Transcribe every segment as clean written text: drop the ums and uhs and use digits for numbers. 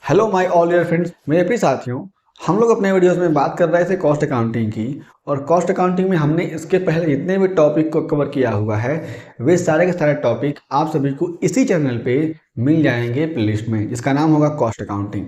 Hello my all dear friends, मेरे प्रिय साथियों। हम लोग अपने वीडियोस में बात कर रहे थे कॉस्ट अकाउंटिंग की। और कॉस्ट अकाउंटिंग में हमने इसके पहले जितने भी टॉपिक को कवर किया हुआ है वे सारे के सारे टॉपिक आप सभी को इसी चैनल पे मिल जाएंगे प्लेलिस्ट में, जिसका नाम होगा कॉस्ट अकाउंटिंग।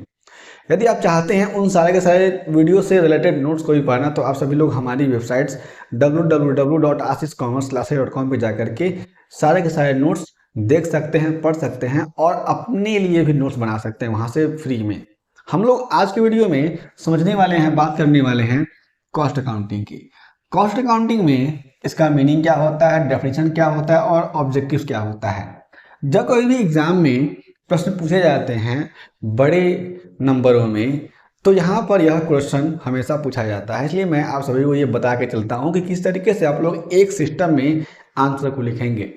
यदि आप चाहते हैं उन सारे के सारे वीडियो से रिलेटेड नोट्स को भी पढ़ना, तो आप सभी लोग हमारी वेबसाइट्स www.ashishcommerceclasses.com पे जाकर के सारे के सारे नोट्स देख सकते हैं, पढ़ सकते हैं और अपने लिए भी नोट्स बना सकते हैं वहाँ से फ्री में। हम लोग आज के वीडियो में समझने वाले हैं, बात करने वाले हैं कॉस्ट अकाउंटिंग की। कॉस्ट अकाउंटिंग में इसका मीनिंग क्या होता है, डेफिनेशन क्या होता है और ऑब्जेक्टिव्स क्या होता है। जब कोई भी एग्जाम में प्रश्न पूछे जाते हैं बड़े नंबरों में, तो यहाँ पर यह क्वेश्चन हमेशा पूछा जाता है। इसलिए मैं आप सभी को ये बता के चलता हूँ कि किस तरीके से आप लोग एक सिस्टम में आंसर को लिखेंगे।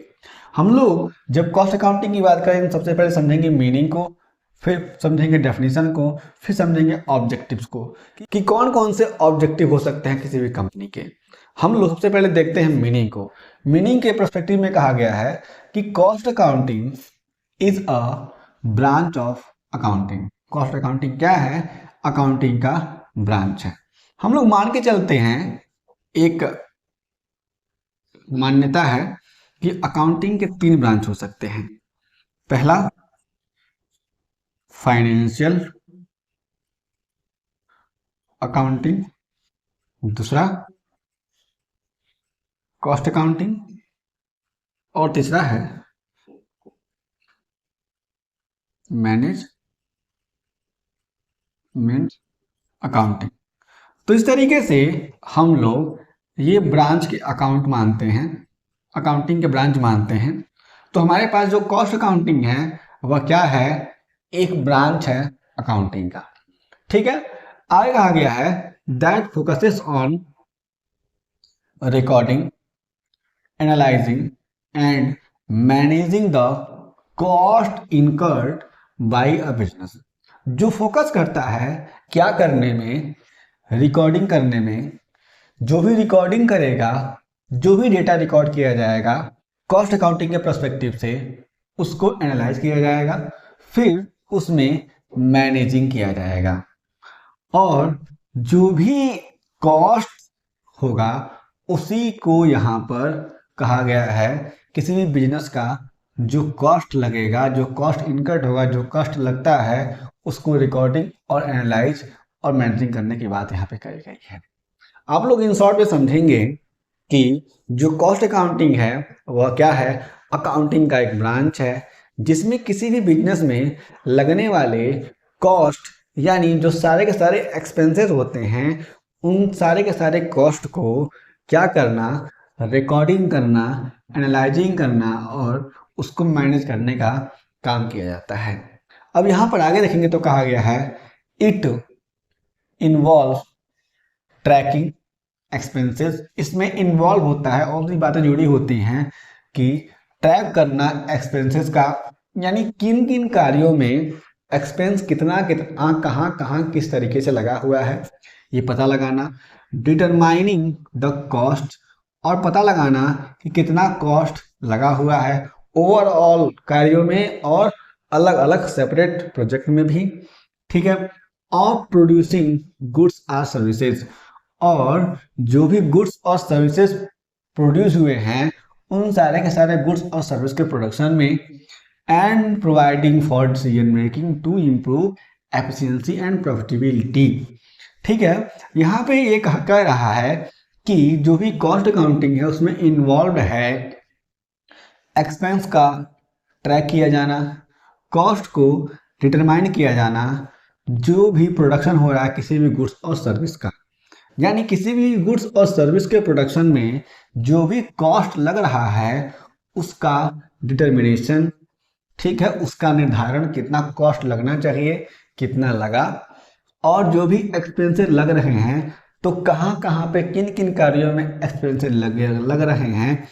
हम लोग जब कॉस्ट अकाउंटिंग की बात करें, सबसे पहले समझेंगे मीनिंग को, फिर समझेंगे डेफिनेशन को, फिर समझेंगे ऑब्जेक्टिव्स को कि कौन कौन से ऑब्जेक्टिव हो सकते हैं किसी भी कंपनी के। हम लोग सबसे पहले देखते हैं मीनिंग को। मीनिंग के पर्सपेक्टिव में कहा गया है कि cost accounting is a branch of accounting. Cost accounting क्या है? अकाउंटिंग का ब्रांच है। हम लोग मान के चलते हैं, एक मान्यता है कि अकाउंटिंग के 3 ब्रांच हो सकते हैं। पहला फाइनेंशियल अकाउंटिंग, दूसरा कॉस्ट अकाउंटिंग और तीसरा है मैनेजमेंट अकाउंटिंग। तो इस तरीके से हम लोग ये ब्रांच के अकाउंट मानते हैं, अकाउंटिंग के ब्रांच मानते हैं। तो हमारे पास जो कॉस्ट अकाउंटिंग है वह क्या है? एक ब्रांच है अकाउंटिंग का। ठीक है। आगे कहा गया है that focuses on recording, analysing and managing the cost incurred by a business. जो फोकस करता है क्या करने में? रिकॉर्डिंग करने में। जो भी रिकॉर्डिंग करेगा, जो भी डेटा रिकॉर्ड किया जाएगा कॉस्ट अकाउंटिंग के पर्सपेक्टिव से, उसको एनालाइज किया जाएगा, फिर उसमें मैनेजिंग किया जाएगा। और जो भी कॉस्ट होगा उसी को यहाँ पर कहा गया है, किसी भी बिजनेस का जो कॉस्ट लगेगा, जो कॉस्ट इनकर्ड होगा, जो कॉस्ट लगता है, उसको रिकॉर्डिंग और एनालाइज और मैनेजिंग करने की बात यहाँ पे कही गई है। आप लोग इन शॉर्ट में समझेंगे कि जो कॉस्ट अकाउंटिंग है वह क्या है? अकाउंटिंग का एक ब्रांच है जिसमें किसी भी बिजनेस में लगने वाले कॉस्ट, यानी जो सारे के सारे एक्सपेंसेस होते हैं, उन सारे के सारे कॉस्ट को क्या करना? रिकॉर्डिंग करना, एनालाइजिंग करना और उसको मैनेज करने का काम किया जाता है। अब यहाँ पर आगे देखेंगे तो कहा गया है इट इन्वॉल्व ट्रैकिंग एक्सपेंसेस। इसमें इन्वॉल्व होता है और भी बातें जुड़ी होती हैं कि ट्रैक करना एक्सपेंसेस का, यानी किन किन कार्यों में एक्सपेंस कितना कितना कहाँ कहाँ किस तरीके से लगा हुआ है ये पता लगाना। डिटरमाइनिंग द कॉस्ट, और पता लगाना कि कितना कॉस्ट लगा हुआ है ओवरऑल कार्यों में और अलग अलग सेपरेट प्रोजेक्ट में भी। ठीक है। और प्रोड्यूसिंग गुड्स आर सर्विसेज, और जो भी गुड्स और सर्विसेज प्रोड्यूस हुए हैं उन सारे के सारे गुड्स और सर्विस के प्रोडक्शन में। And providing for decision making to improve efficiency and profitability. ठीक है। यहाँ पे ये कह रहा है कि जो भी कॉस्ट अकाउंटिंग है उसमें इन्वॉल्व है एक्सपेंस का ट्रैक किया जाना, कॉस्ट को डिटरमाइन किया जाना, जो भी प्रोडक्शन हो रहा है किसी भी गुड्स और सर्विस का, यानी किसी भी गुड्स और सर्विस के प्रोडक्शन में जो भी कॉस्ट लग रहा है उसका डिटर्मिनेशन। ठीक है। उसका निर्धारण, कितना कॉस्ट लगना चाहिए, कितना लगा, और जो भी एक्सपेंसेस लग रहे हैं तो कहाँ कहाँ पे किन किन कार्यों में एक्सपेंसेस लग रहे हैं,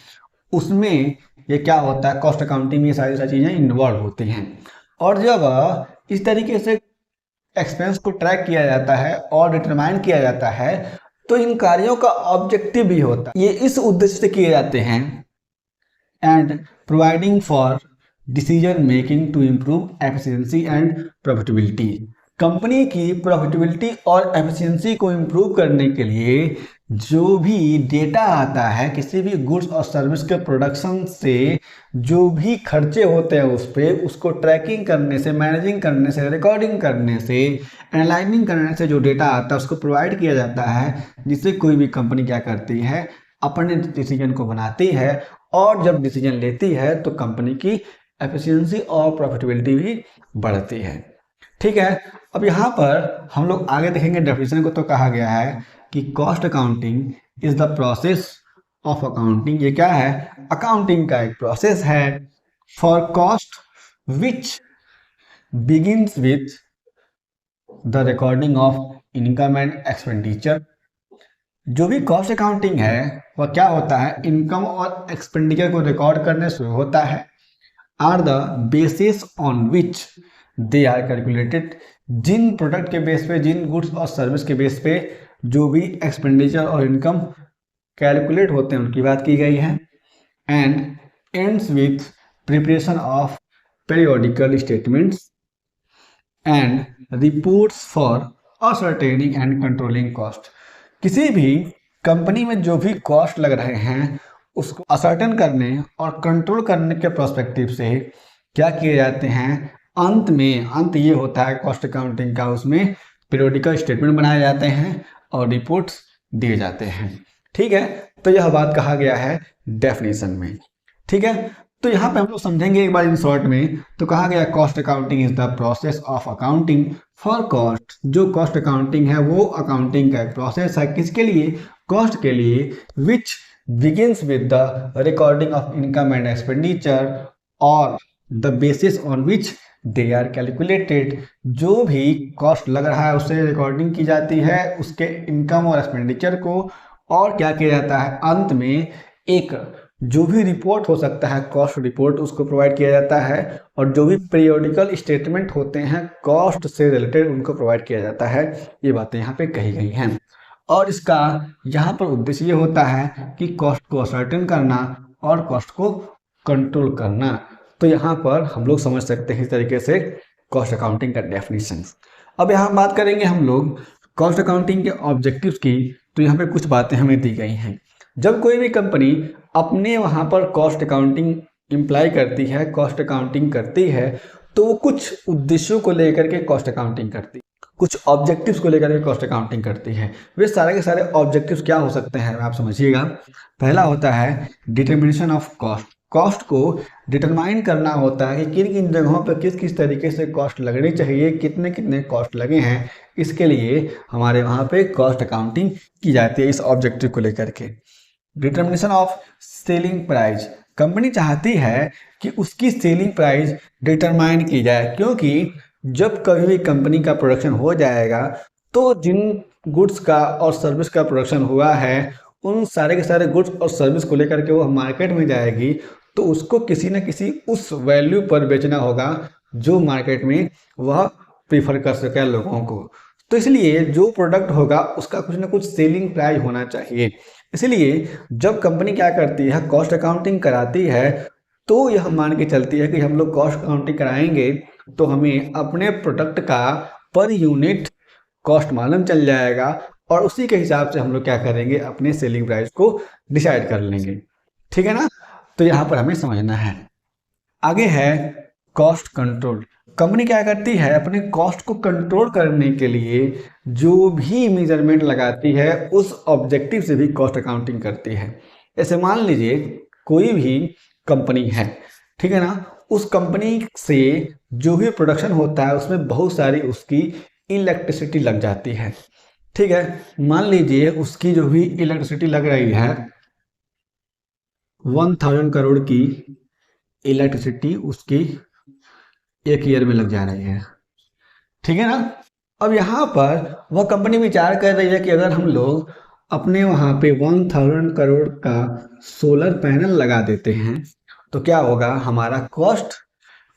उसमें ये क्या होता है? कॉस्ट अकाउंटिंग में ये सारी चीज़ें इन्वॉल्व होती हैं। और जब इस तरीके से एक्सपेंस को ट्रैक किया जाता है और डिटरमाइन किया जाता है तो इन कार्यों का ऑब्जेक्टिव भी होता है, ये इस उद्देश्य से किए जाते हैं and providing for decision making to improve efficiency and profitability. Company की प्रॉफिटेबिलिटी और एफिशिएंसी को इम्प्रूव करने के लिए जो भी डेटा आता है किसी भी गुड्स और सर्विस के प्रोडक्शन से, जो भी खर्चे होते हैं उस पर, उसको ट्रैकिंग करने से, मैनेजिंग करने से, रिकॉर्डिंग करने से, एनालाइजिंग करने से जो डेटा आता है उसको प्रोवाइड किया जाता है, जिससे कोई भी कंपनी क्या करती है, अपने डिसीजन को बनाती है, और जब डिसीजन लेती है तो कंपनी की एफिशिएंसी और प्रॉफिटेबिलिटी भी बढ़ती है। ठीक है, अब यहाँ पर हम लोग आगे देखेंगे डेफिनेशन को। तो कहा गया है कि cost accounting is the process of accounting. ये क्या है? अकाउंटिंग का एक प्रोसेस है for cost which begins with the recording of income and expenditure. जो भी कॉस्ट अकाउंटिंग है वह क्या होता है? इनकम और एक्सपेंडिचर को रिकॉर्ड करने से होता है। Are the basis on which they are calculated. जिन प्रोडक्ट के बेस पे, जिन गुड्स और सर्विस के बेस पे जो भी एक्सपेंडिचर और इनकम कैलकुलेट होते हैं उनकी बात की गई है। And ends with preparation of periodical statements and reports for ascertaining and controlling cost. किसी भी कंपनी में जो भी कॉस्ट लग रहे हैं उसको असर्टेन करने और कंट्रोल करने के पर्सपेक्टिव से क्या किए जाते हैं? अंत ये होता है कॉस्ट अकाउंटिंग का, उसमें पीरियोडिकल स्टेटमेंट बनाए जाते हैं और रिपोर्ट्स दिए जाते हैं। ठीक है, तो यह बात कहा गया है डेफिनेशन में। ठीक है, तो यहाँ पे हम लोग समझेंगे एक बार इन शॉर्ट में। तो कहा गया cost accounting is the process of accounting for cost. जो कॉस्ट अकाउंटिंग है वो अकाउंटिंग का एक प्रोसेस है। किसके लिए? कॉस्ट के लिए। Which begins with the recording of income and expenditure और the basis on which they are calculated. जो भी कॉस्ट लग रहा है उससे रिकॉर्डिंग की जाती है, उसके इनकम और एक्सपेंडिचर को, और क्या किया जाता है? अंत में एक जो भी रिपोर्ट हो सकता है, कॉस्ट रिपोर्ट, उसको प्रोवाइड किया जाता है, और जो भी पीरियोडिकल स्टेटमेंट होते हैं कॉस्ट से रिलेटेड उनको प्रोवाइड किया जाता है। ये बातें यहाँ पे कही गई हैं, और इसका यहाँ पर उद्देश्य ये होता है कि कॉस्ट को असर्टेन करना और कॉस्ट को कंट्रोल करना। तो यहाँ पर हम लोग समझ सकते हैं इस तरीके से कॉस्ट अकाउंटिंग का डेफिनेशन। अब यहाँ बात करेंगे हम लोग कॉस्ट अकाउंटिंग के ऑब्जेक्टिव्स की। तो यहाँ पे कुछ बातें हमें दी गई हैं। जब कोई भी कंपनी अपने वहाँ पर कॉस्ट अकाउंटिंग इम्प्लाई करती है, कॉस्ट अकाउंटिंग करती है, तो वो कुछ उद्देश्यों को लेकर के कॉस्ट अकाउंटिंग करती है, कुछ ऑब्जेक्टिव्स को लेकर के कॉस्ट अकाउंटिंग करती है। वे सारे के सारे ऑब्जेक्टिव्स क्या हो सकते हैं आप समझिएगा। पहला होता है डिटर्मिनेशन ऑफ कॉस्ट। कॉस्ट को डिटरमाइन करना होता है कि किन किन जगहों पर किस किस तरीके से कॉस्ट लगनी चाहिए, कितने कितने कॉस्ट लगे हैं। इसके लिए हमारे वहाँ पे कॉस्ट अकाउंटिंग की जाती है इस ऑब्जेक्टिव को लेकर के। Determination of selling price. Company चाहती है कि उसकी सेलिंग प्राइस डिटरमाइन की जाए, क्योंकि जब कभी भी कंपनी का प्रोडक्शन हो जाएगा तो जिन गुड्स का और सर्विस का प्रोडक्शन हुआ है उन सारे के सारे गुड्स और सर्विस को लेकर के वो मार्केट में जाएगी, तो उसको किसी न किसी उस वैल्यू पर बेचना होगा जो मार्केट में वह प्रीफर कर सके लोगों को। तो इसलिए जो प्रोडक्ट होगा उसका कुछ ना कुछ सेलिंग प्राइस होना चाहिए। इसलिए जब कंपनी क्या करती है, कॉस्ट अकाउंटिंग कराती है, तो यह मान के चलती है कि हम लोग कॉस्ट अकाउंटिंग कराएंगे तो हमें अपने प्रोडक्ट का पर यूनिट कॉस्ट मालूम चल जाएगा, और उसी के हिसाब से हम लोग क्या करेंगे, अपने सेलिंग प्राइस को डिसाइड कर लेंगे। ठीक है ना? तो यहाँ पर हमें समझना है। आगे है कॉस्ट कंट्रोल। कंपनी क्या करती है, अपने कॉस्ट को कंट्रोल करने के लिए जो भी मेजरमेंट लगाती है उस ऑब्जेक्टिव से भी कॉस्ट अकाउंटिंग करती है। ऐसे मान लीजिए कोई भी कंपनी है, ठीक है ना, उस कंपनी से जो भी प्रोडक्शन होता है उसमें बहुत सारी उसकी इलेक्ट्रिसिटी लग जाती है। ठीक है, मान लीजिए उसकी जो भी इलेक्ट्रिसिटी लग रही है 1000 करोड़ की इलेक्ट्रिसिटी उसकी एक ईयर में लग जा रही है। ठीक है ना? अब यहाँ पर वह कंपनी विचार कर रही है कि अगर हम लोग अपने वहाँ पे 1000 करोड़ का सोलर पैनल लगा देते हैं तो क्या होगा, हमारा कॉस्ट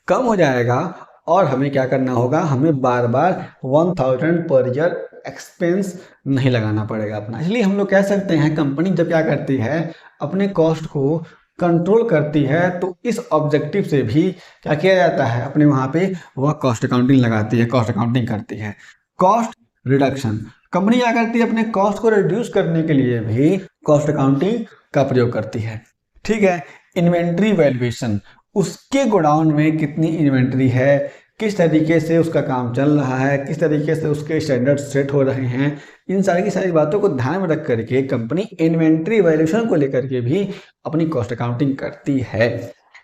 कम हो जाएगा और हमें क्या करना होगा, हमें बार बार 1000 पर ईयर एक्सपेंस नहीं लगाना पड़ेगा अपना। इसलिए हम लोग कह सकते हैं कंपनी जब क्या करती है, अपने कॉस्ट को कंट्रोल करती है, तो इस ऑब्जेक्टिव से भी क्या किया जाता है, अपने वहाँ पे वह कॉस्ट अकाउंटिंग लगाती है, कॉस्ट अकाउंटिंग करती है। कॉस्ट रिडक्शन, कंपनी क्या करती है, अपने कॉस्ट को रिड्यूस करने के लिए भी कॉस्ट अकाउंटिंग का प्रयोग करती है। ठीक है। इन्वेंट्री वैल्यूएशन, उसके गोडाउन में कितनी इन्वेंट्री है, किस तरीके से उसका काम चल रहा है, किस तरीके से उसके स्टैंडर्ड सेट हो रहे हैं, इन सारी की सारी बातों को ध्यान में रख करके कंपनी इन्वेंट्री वैल्यूएशन को लेकर के भी अपनी कॉस्ट अकाउंटिंग करती है।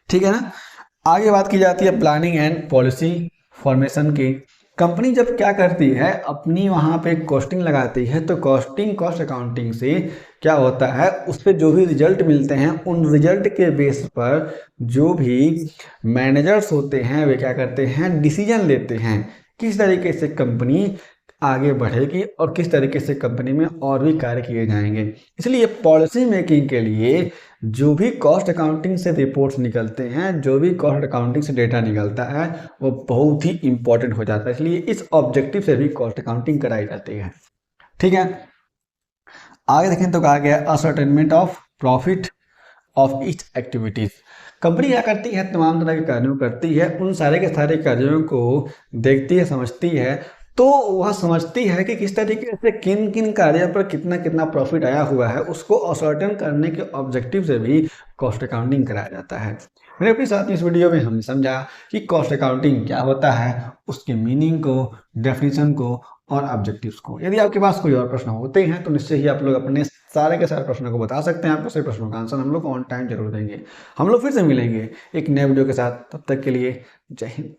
ठीक है ना। आगे बात की जाती है प्लानिंग एंड पॉलिसी फॉर्मेशन की। कंपनी जब क्या करती है, अपनी वहाँ पे कॉस्टिंग लगाती है, तो कॉस्ट अकाउंटिंग से क्या होता है, उस पर जो भी रिजल्ट मिलते हैं, उन रिजल्ट के बेस पर जो भी मैनेजर्स होते हैं वे क्या करते हैं, डिसीजन लेते हैं किस तरीके से कंपनी आगे बढ़ेगी और किस तरीके से कंपनी में और भी कार्य किए जाएंगे। इसलिए पॉलिसी मेकिंग के लिए जो भी कॉस्ट अकाउंटिंग से रिपोर्ट्स निकलते हैं, जो भी कॉस्ट अकाउंटिंग से डेटा निकलता है, वो बहुत ही इंपॉर्टेंट हो जाता है। इसलिए इस ऑब्जेक्टिव से भी कॉस्ट अकाउंटिंग कराई जाती है। ठीक है। आगे देखें तो कहा गया ascertainment of profit of each activities. Company क्या करती है, तमाम तरह के कार्यों करती है, उन सारे के सारे कार्यों को देखती है, समझती है, तो वह समझती है कि किस तरीके से किन किन कार्यों पर कितना कितना प्रॉफिट आया हुआ है, उसको असर्टेन करने के ऑब्जेक्टिव से भी कॉस्ट अकाउंटिंग कराया जाता है। मेरे अपने साथ में इस वीडियो में हमने समझा कि कॉस्ट अकाउंटिंग क्या होता है, उसके मीनिंग को, डेफिनेशन को और ऑब्जेक्टिव्स को। यदि आपके पास कोई और प्रश्न होते हैं तो निश्चय ही आप लोग अपने सारे के सारे प्रश्नों को बता सकते हैं। आपको सभी प्रश्नों का आंसर हम लोग ऑन टाइम जरूर देंगे। हम लोग फिर से मिलेंगे एक नए वीडियो के साथ, तब तक के लिए जय हिंद।